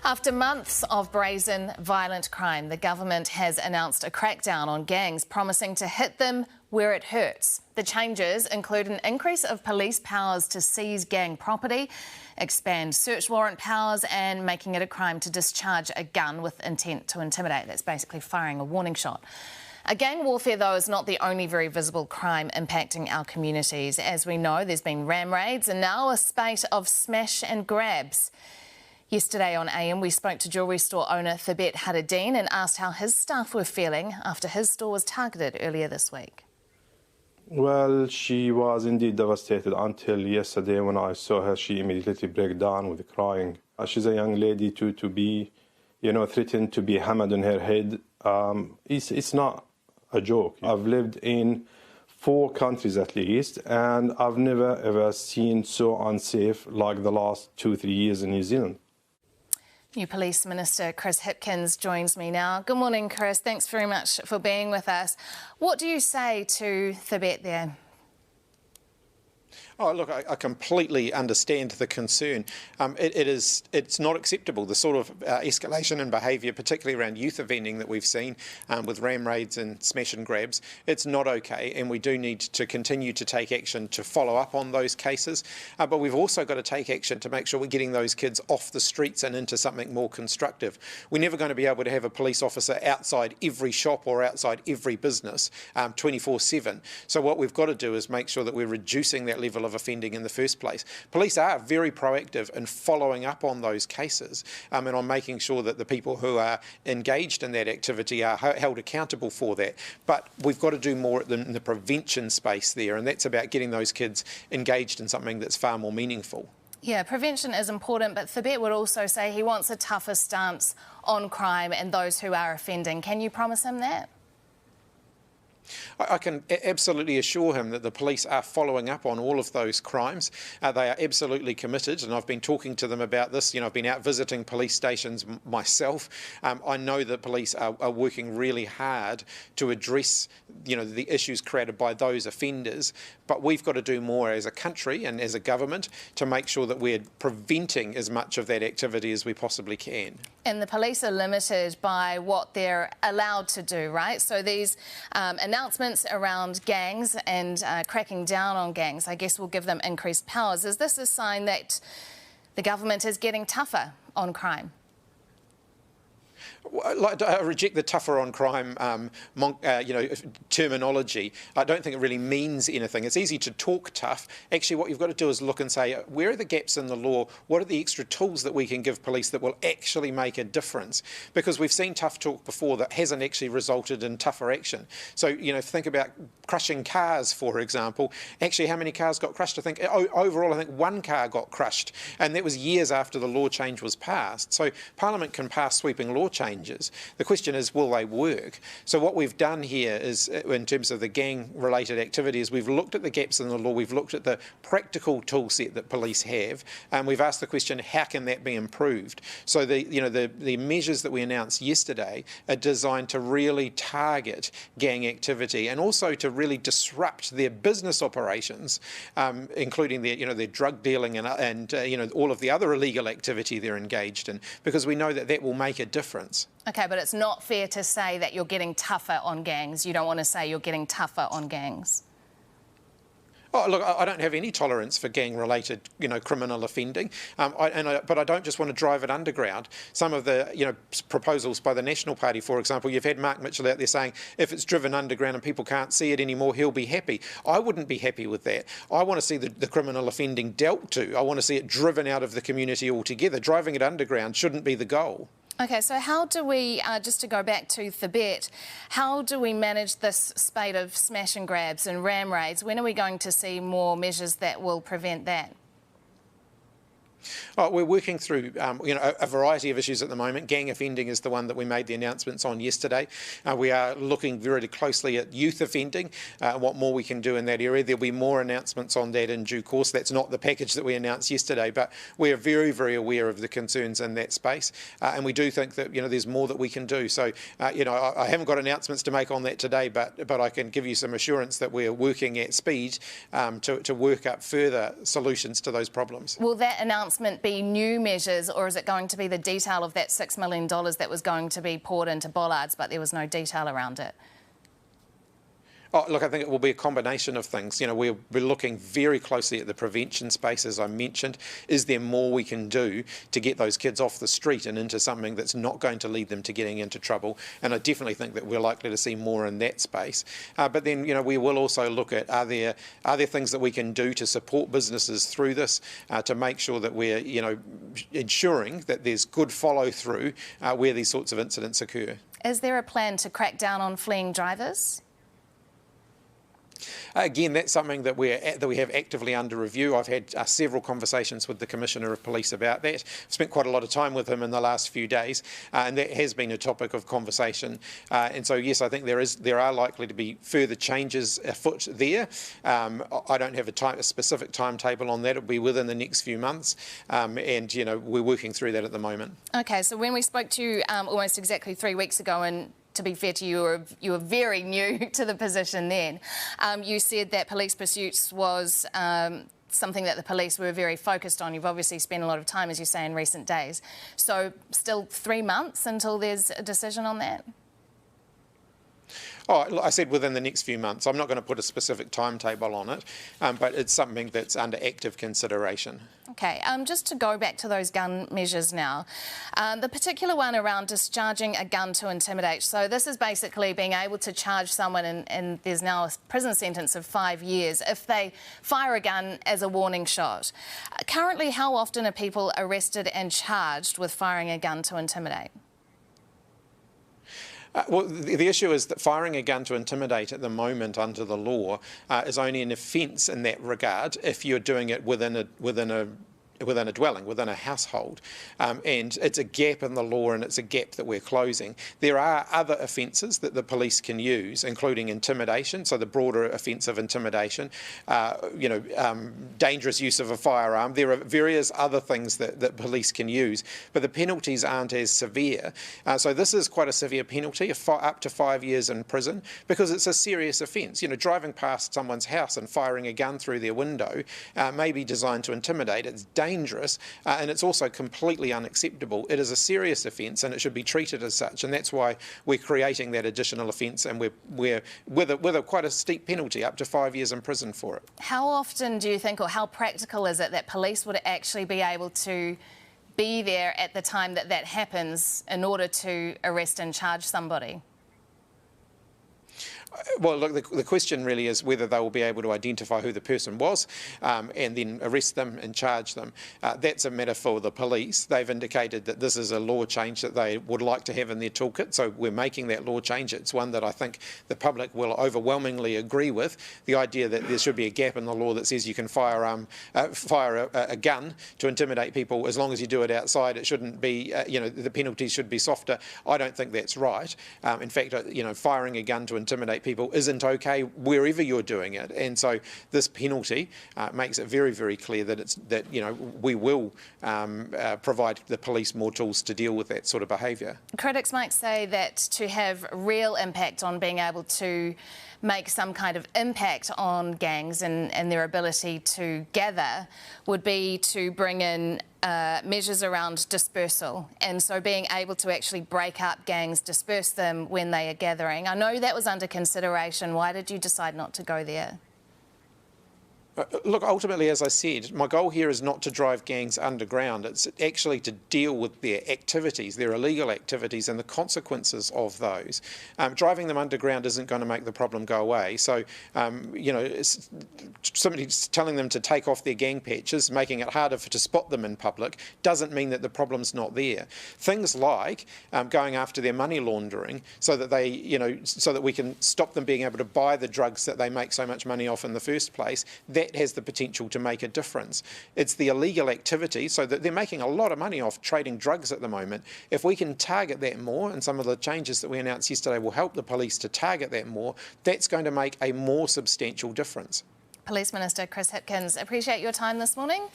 After months of brazen, violent crime, the government has announced a crackdown on gangs, promising to hit them where it hurts. The changes include an increase of police powers to seize gang property, expand search warrant powers and making it a crime to discharge a gun with intent to intimidate. That's basically firing a warning shot. Gang warfare, though, is not the only very visible crime impacting our communities. As we know, there's been ram raids and now a spate of smash and grabs. Yesterday on AM, we spoke to jewellery store owner Thabet Haradine and asked how his staff were feeling after his store was targeted earlier this week. Well, she was indeed devastated until yesterday when I saw her. She immediately broke down with crying. She's a young lady to be, threatened to be hammered on her head. It's not a joke. I've lived in 4 countries at least, and I've never ever seen so unsafe like the last 2-3 years in New Zealand. New Police Minister Chris Hipkins joins me now. Good morning, Chris. Thanks very much for being with us. What do you say to Thabet there? Oh, look, I completely understand the concern. It's not acceptable, the sort of escalation in behaviour, particularly around youth offending that we've seen with ram raids and smash and grabs. It's not okay, and we do need to continue to take action to follow up on those cases. But we've also got to take action to make sure we're getting those kids off the streets and into something more constructive. We're never going to be able to have a police officer outside every shop or outside every business 24/7. So what we've got to do is make sure that we're reducing that level of offending in the first place. Police are very proactive in following up on those cases and on making sure that the people who are engaged in that activity are held accountable for that. But we've got to do more in the prevention space there, and that's about getting those kids engaged in something that's far more meaningful. Yeah, prevention is important, but Thabet would also say he wants a tougher stance on crime and those who are offending. Can you promise him that? I can absolutely assure him that the police are following up on all of those crimes. They are absolutely committed, and I've been talking to them about this. I've been out visiting police stations myself. I know that police are working really hard to address, the issues created by those offenders. But we've got to do more as a country and as a government to make sure that we're preventing as much of that activity as we possibly can. And the police are limited by what they're allowed to do, right? So these announcements around gangs and cracking down on gangs, I guess, will give them increased powers. Is this a sign that the government is getting tougher on crime? I reject the tougher on crime terminology. I don't think it really means anything. It's easy to talk tough. Actually, what you've got to do is look and say, where are the gaps in the law? What are the extra tools that we can give police that will actually make a difference? Because we've seen tough talk before that hasn't actually resulted in tougher action. So, think about crushing cars, for example. Actually, how many cars got crushed? I think overall, I think 1 car got crushed, and that was years after the law change was passed. So Parliament can pass sweeping law changes. The question is, will they work? So what we've done here is, in terms of the gang-related activities, we've looked at the gaps in the law, we've looked at the practical tool set that police have, and we've asked the question, how can that be improved? So the measures that we announced yesterday are designed to really target gang activity and also to really disrupt their business operations, including their drug dealing and all of the other illegal activity they're engaged in, because we know that that will make a difference. OK, but it's not fair to say that you're getting tougher on gangs. You don't want to say you're getting tougher on gangs. Oh, look, I don't have any tolerance for gang-related, criminal offending, but I don't just want to drive it underground. Some of the, proposals by the National Party, for example, you've had Mark Mitchell out there saying if it's driven underground and people can't see it anymore, he'll be happy. I wouldn't be happy with that. I want to see the criminal offending dealt to. I want to see it driven out of the community altogether. Driving it underground shouldn't be the goal. OK, so how do we, just to go back to Thabet, how do we manage this spate of smash and grabs and ram raids? When are we going to see more measures that will prevent that? We're working through a variety of issues at the moment. Gang offending is the one that we made the announcements on yesterday. We are looking very closely at youth offending, what more we can do in that area. There'll be more announcements on that in due course. That's not the package that we announced yesterday, but we're very, very aware of the concerns in that space, and we do think that there's more that we can do. So I haven't got announcements to make on that today, but I can give you some assurance that we're working at speed to work up further solutions to those problems. Will that announcement announcement be new measures, or is it going to be the detail of that $6 million that was going to be poured into bollards, but there was no detail around it? Oh, look, I think it will be a combination of things. You know, we'll be looking very closely at the prevention space, as I mentioned. Is there more we can do to get those kids off the street and into something that's not going to lead them to getting into trouble? And I definitely think that we're likely to see more in that space. But then, you know, we will also look at are there things that we can do to support businesses through this, to make sure that we're, you know, ensuring that there's good follow through where these sorts of incidents occur. Is there a plan to crack down on fleeing drivers? Again, that's something that we have actively under review. I've had several conversations with the Commissioner of Police about that. I've spent quite a lot of time with him in the last few days, and that has been a topic of conversation. And so, yes, I think there are likely to be further changes afoot there. I don't have a specific timetable on that. It'll be within the next few months, and you know, we're working through that at the moment. Okay, so when we spoke to you almost exactly 3 weeks ago, and to be fair to you, you were very new to the position then. You said that police pursuits was something that the police were very focused on. You've obviously spent a lot of time, as you say, in recent days. So still 3 months until there's a decision on that? Oh, I said within the next few months. I'm not going to put a specific timetable on it, but it's something that's under active consideration. Okay, just to go back to those gun measures now, the particular one around discharging a gun to intimidate. So this is basically being able to charge someone, and there's now a prison sentence of 5 years if they fire a gun as a warning shot. Currently, how often are people arrested and charged with firing a gun to intimidate? Well, the issue is that firing a gun to intimidate at the moment under the law is only an offence in that regard if you're doing it within a dwelling, within a household. And it's a gap in the law, and it's a gap that we're closing. There are other offences that the police can use, including intimidation, so the broader offence of intimidation, dangerous use of a firearm. There are various other things that police can use, but the penalties aren't as severe. So this is quite a severe penalty, up to 5 years in prison, because it's a serious offence. You know, driving past someone's house and firing a gun through their window may be designed to intimidate. It's dangerous, and it's also completely unacceptable. It is a serious offence, and it should be treated as such, and that's why we're creating that additional offence, and we're with a quite a steep penalty, up to 5 years in prison for it. How often do you think, or how practical is it that police would actually be able to be there at the time that that happens in order to arrest and charge somebody? Well, look, the question really is whether they will be able to identify who the person was and then arrest them and charge them. That's a matter for the police. They've indicated that this is a law change that they would like to have in their toolkit, so we're making that law change. It's one that I think the public will overwhelmingly agree with, the idea that there should be a gap in the law that says you can fire a gun to intimidate people as long as you do it outside. It shouldn't be, the penalties should be softer. I don't think that's right. In fact, firing a gun to intimidate people isn't okay wherever you're doing it, and so this penalty makes it very, very clear that we will provide the police more tools to deal with that sort of behaviour. Critics might say that to have real impact on being able to make some kind of impact on gangs and their ability to gather would be to bring in measures around dispersal, and so being able to actually break up gangs, disperse them when they are gathering. I know that was under consideration. Why did you decide not to go there? Look, ultimately, as I said, my goal here is not to drive gangs underground. It's actually to deal with their activities, their illegal activities, and the consequences of those. Driving them underground isn't going to make the problem go away. So, somebody telling them to take off their gang patches, making it harder to spot them in public, doesn't mean that the problem's not there. Things like going after their money laundering, so that so that we can stop them being able to buy the drugs that they make so much money off in the first place. That has the potential to make a difference. It's the illegal activity, so that they're making a lot of money off trading drugs at the moment. If we can target that more, and some of the changes that we announced yesterday will help the police to target that more, that's going to make a more substantial difference. Police Minister Chris Hipkins, appreciate your time this morning.